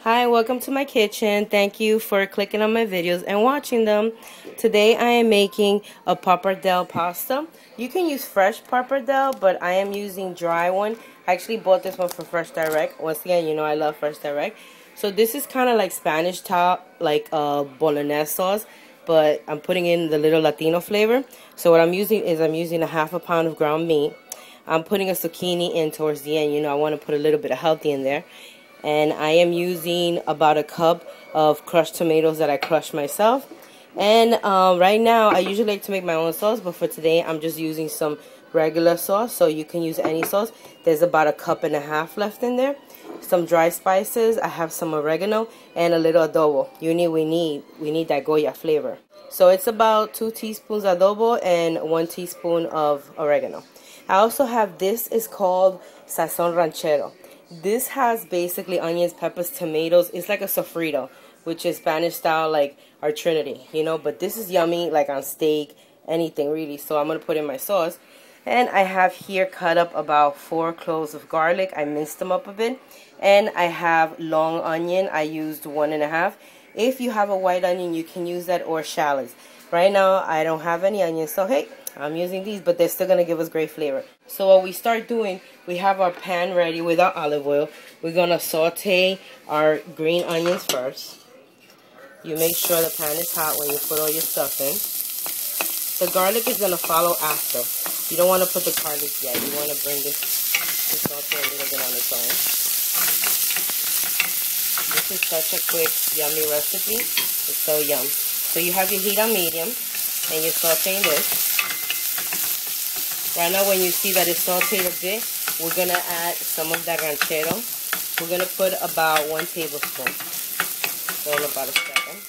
Hi, welcome to my kitchen. Thank you for clicking on my videos and watching them. Today I am making a pappardelle pasta. You can use fresh pappardelle, but I am using dry one. I actually bought this one from Fresh Direct. Once again, you know I love Fresh Direct. So this is kind of like Spanish top, like bolognese sauce, but I'm putting in the little Latino flavor. So what I'm using is I'm using a half a pound of ground meat. I'm putting a zucchini in towards the end. You know, I want to put a little bit of healthy in there. And I am using about a cup of crushed tomatoes that I crushed myself. And right now, I usually like to make my own sauce, but for today, I'm just using some regular sauce. So you can use any sauce. There's about a cup and a half left in there. Some dry spices. I have some oregano and a little adobo. We need that Goya flavor. So it's about 2 teaspoons adobo and 1 teaspoon of oregano. I also have this is called Sazon Ranchero. This has basically onions, peppers, tomatoes. It's like a sofrito, which is Spanish style, like our Trinity, you know. But this is yummy, like on steak, anything really. So I'm going to put in my sauce. And I have here cut up about 4 cloves of garlic. I minced them up a bit. And I have long onion. I used 1.5. If you have a white onion, you can use that or shallots. Right now, I don't have any onions, so hey, I'm using these, but they're still going to give us great flavor. So what we start doing, we have our pan ready with our olive oil. We're going to saute our green onions first. You make sure the pan is hot when you put all your stuff in. The garlic is going to follow after. You don't want to put the garlic yet. You want to bring this to saute a little bit on its own. This is such a quick, yummy recipe. It's so yum. So you have your heat on medium, and you're sauteing this. Right now, when you see that it's sauteed a bit, we're going to add some of that ranchero. We're going to put about 1 tablespoon. So in about a second.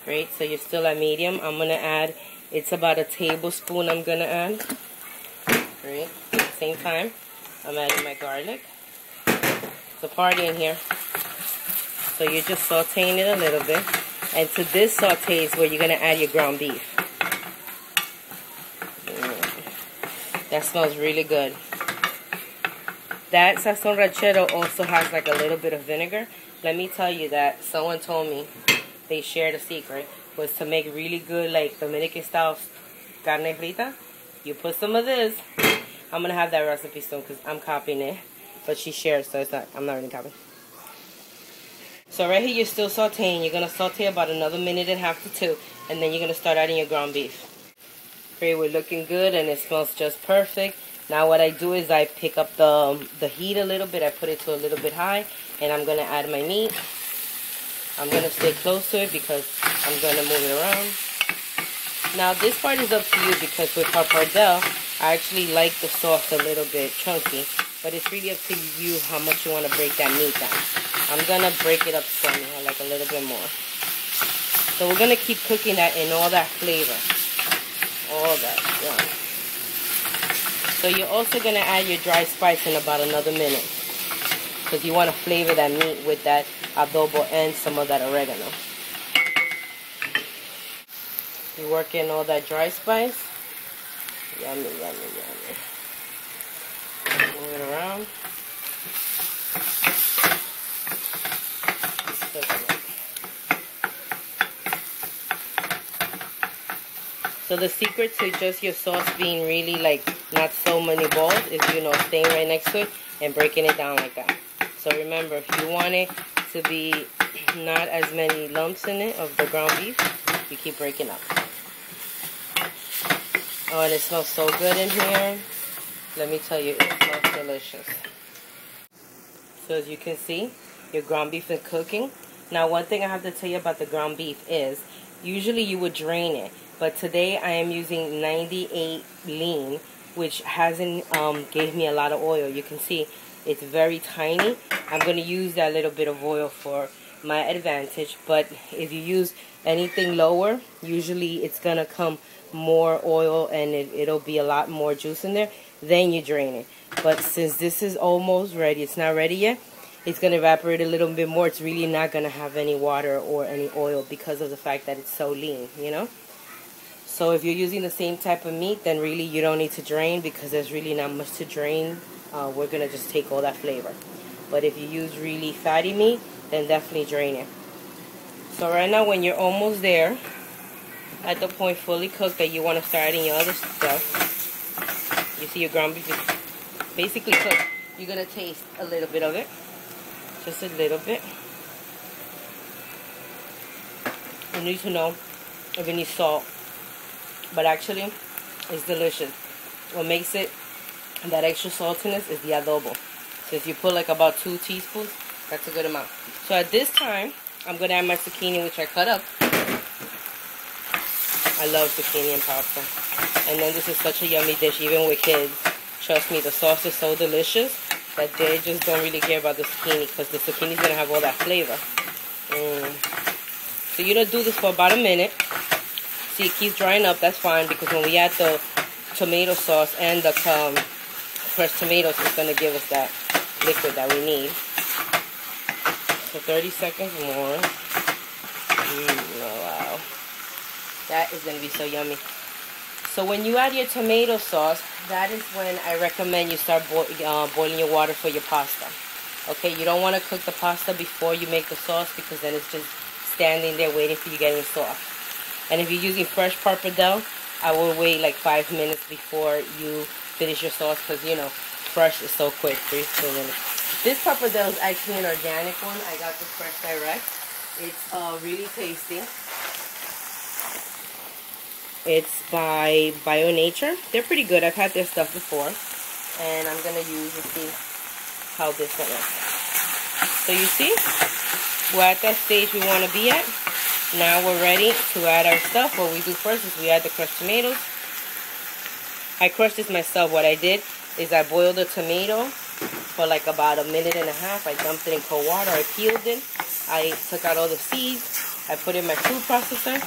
Great, so you're still at medium. I'm going to add, it's about a tablespoon I'm going to add. Great, at the same time, I'm adding my garlic. It's a party in here. So you're just sauteing it a little bit. And to this saute is where you're going to add your ground beef. That smells really good. That Sazon Ranchero also has like a little bit of vinegar. Let me tell you that someone told me, they shared a secret, was to make really good like Dominican style carne frita. You put some of this. I'm going to have that recipe soon because I'm copying it. But she shared, so I'm not really copying. So right here you're still sauteing. You're going to saute about another 1.5 to 2. And then you're going to start adding your ground beef. Okay, we're looking good and it smells just perfect. Now what I do is I pick up the heat a little bit. I put it to a little bit high. And I'm going to add my meat. I'm going to stay close to it because I'm going to move it around. Now this part is up to you because with pappardelle, I actually like the sauce a little bit chunky. But it's really up to you how much you want to break that meat down. I'm going to break it up some, like a little bit more. So we're going to keep cooking that in all that flavor. All that, yeah. So you're also going to add your dry spice in about another minute. Because you want to flavor that meat with that adobo and some of that oregano. You work in all that dry spice. Yummy, yummy, yummy. Move it around. So the secret to just your sauce being really like not so many balls is, you know, staying right next to it and breaking it down like that. So remember, if you want it to be not as many lumps in it of the ground beef, you keep breaking up. Oh, and it smells so good in here. Let me tell you, it smells delicious. So as you can see, your ground beef is cooking. Now one thing I have to tell you about the ground beef is, usually you would drain it. But today I am using 98 lean, which hasn't gave me a lot of oil. You can see it's very tiny. I'm going to use that little bit of oil for my advantage. But if you use anything lower, usually it's going to come more oil and it'll be a lot more juice in there. Then you drain it. But since this is almost ready, it's not ready yet, it's going to evaporate a little bit more. It's really not going to have any water or any oil because of the fact that it's so lean, you know. So if you're using the same type of meat, then really you don't need to drain because there's really not much to drain. We're going to just take all that flavor. But if you use really fatty meat, then definitely drain it. So right now, when you're almost there, at the point fully cooked that you want to start adding your other stuff, you see your ground beef is basically cooked. You're going to taste a little bit of it. Just a little bit. You need to know if you need salt. But actually, it's delicious. What makes it that extra saltiness is the adobo. So if you put like about 2 teaspoons, that's a good amount. So at this time, I'm going to add my zucchini, which I cut up. I love zucchini and pasta. And then this is such a yummy dish, even with kids. Trust me, the sauce is so delicious that they just don't really care about the zucchini, because the zucchini is going to have all that flavor. So you're going to do this for about a minute. See, it keeps drying up. That's fine, because when we add the tomato sauce and the fresh tomatoes, it's going to give us that liquid that we need. So 30 seconds more. Oh, wow. That is going to be so yummy. So when you add your tomato sauce, that is when I recommend you start boiling your water for your pasta. Okay, you don't want to cook the pasta before you make the sauce, because then it's just standing there waiting for you getting soft. And if you're using fresh pappardelle, I will wait like 5 minutes before you finish your sauce, because, you know, fresh is so quick, 3 to 4 minutes. This pappardelle is actually an organic one. I got this fresh direct. It's really tasty. It's by Bio Nature. They're pretty good. I've had their stuff before. And I'm going to use and see how this one is. So you see, we're at that stage we want to be at. Now we're ready to add our stuff. What we do first is we add the crushed tomatoes. I crushed this myself. What I did is I boiled the tomato for like about 1.5 minutes. I dumped it in cold water. I peeled it. I took out all the seeds. I put it in my food processor.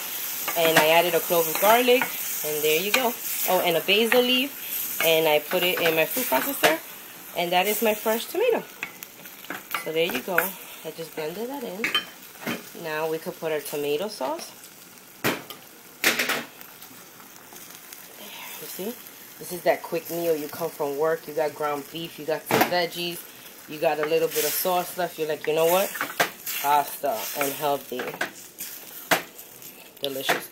And I added a clove of garlic. And there you go. Oh, and a basil leaf. And I put it in my food processor. And that is my fresh tomato. So there you go. I just blended that in. Now we could put our tomato sauce. There, you see? This is that quick meal. You come from work, you got ground beef, you got some veggies, you got a little bit of sauce left. You're like, you know what? Pasta and healthy. Delicious.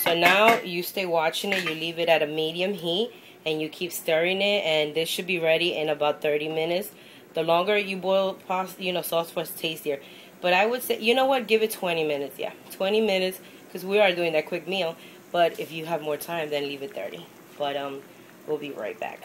So now you stay watching it. You leave it at a medium heat and you keep stirring it, and this should be ready in about 30 minutes. The longer you boil pasta, you know, sauce for it's tastier. But I would say, you know what, give it 20 minutes. Yeah, 20 minutes, because we are doing that quick meal. But if you have more time, then leave it 30. But we'll be right back.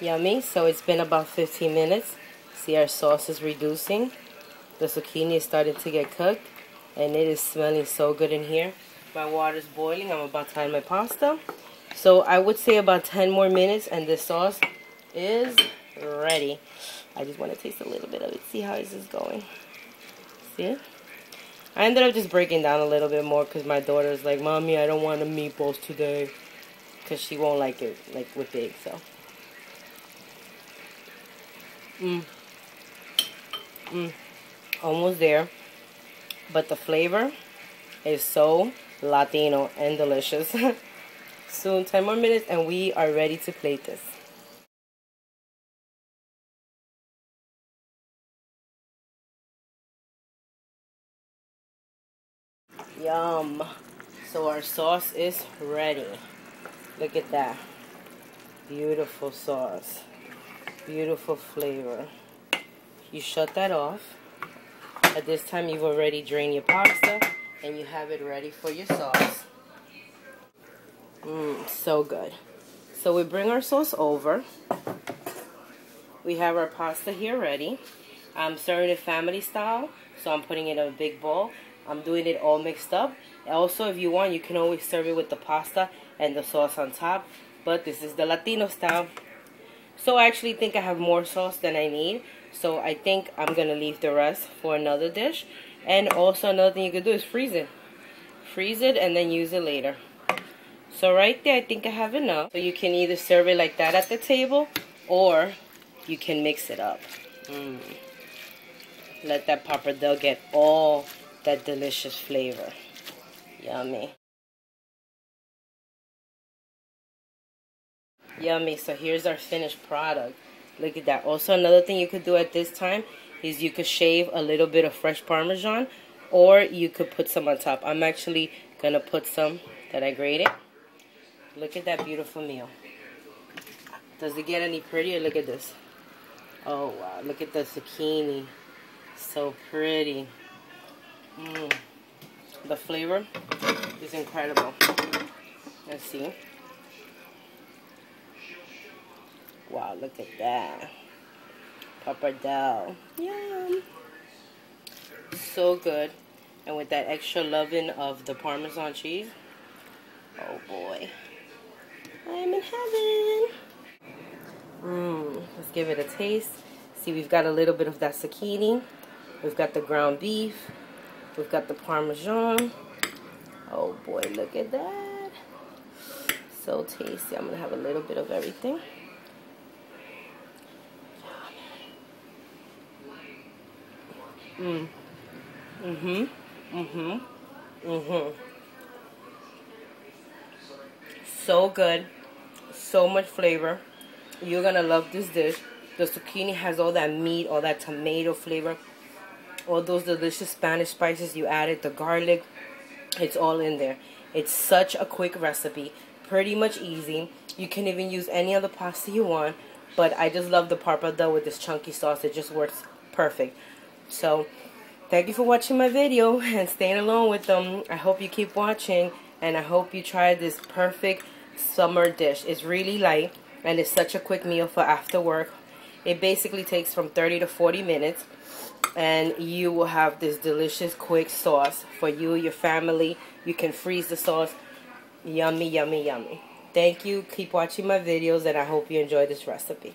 Yummy. So it's been about 15 minutes. See, our sauce is reducing. The zucchini is starting to get cooked. And it is smelling so good in here. My water's boiling. I'm about to add my pasta. So I would say about 10 more minutes and this sauce is ready. I just want to taste a little bit of it. See how is this going? See? I ended up just breaking down a little bit more because my daughter's like, Mommy, I don't want the meatballs today. Because she won't like it like with big, so. Almost there. But the flavor is so Latino and delicious. Soon, 10 more minutes and we are ready to plate this. Yum. So our sauce is ready. Look at that. Beautiful sauce. Beautiful flavor. You shut that off. At this time you've already drained your pasta and you have it ready for your sauce. So good. So we bring our sauce over. We have our pasta here ready. I'm serving it family style, so I'm putting it in a big bowl. I'm doing it all mixed up. Also, if you want, you can always serve it with the pasta and the sauce on top. But this is the Latino style. So I actually think I have more sauce than I need. So I think I'm going to leave the rest for another dish. And also another thing you can do is freeze it. Freeze it and then use it later. So right there, I think I have enough. So you can either serve it like that at the table, or you can mix it up. Let that pappardelle get all that delicious flavor. Yummy. Yummy. So here's our finished product. Look at that. Also, another thing you could do at this time is you could shave a little bit of fresh Parmesan, or you could put some on top. I'm actually going to put some that I grated. Look at that beautiful meal. Does it get any prettier? Look at this. Oh, wow. Look at the zucchini. So pretty. The flavor is incredible. Let's see. Wow, look at that. Pappardelle. Yum. So good. And with that extra loving of the Parmesan cheese. Oh boy. I'm in heaven. Let's give it a taste. See, we've got a little bit of that zucchini. We've got the ground beef. We've got the Parmesan. Oh boy, look at that. So tasty. I'm going to have a little bit of everything. So good. So much flavor. You're going to love this dish. The zucchini has all that meat, all that tomato flavor. All those delicious Spanish spices you added, the garlic. It's all in there. It's such a quick recipe. Pretty much easy. You can even use any other pasta you want. But I just love the pappardelle with this chunky sauce. It just works perfect. So, thank you for watching my video and staying along with them. I hope you keep watching. And I hope you try this perfect summer dish. It's really light. And it's such a quick meal for after work. It basically takes from 30 to 40 minutes. And you will have this delicious quick sauce for you, your family. You can freeze the sauce. Yummy, yummy, yummy. Thank you. Keep watching my videos, and I hope you enjoy this recipe.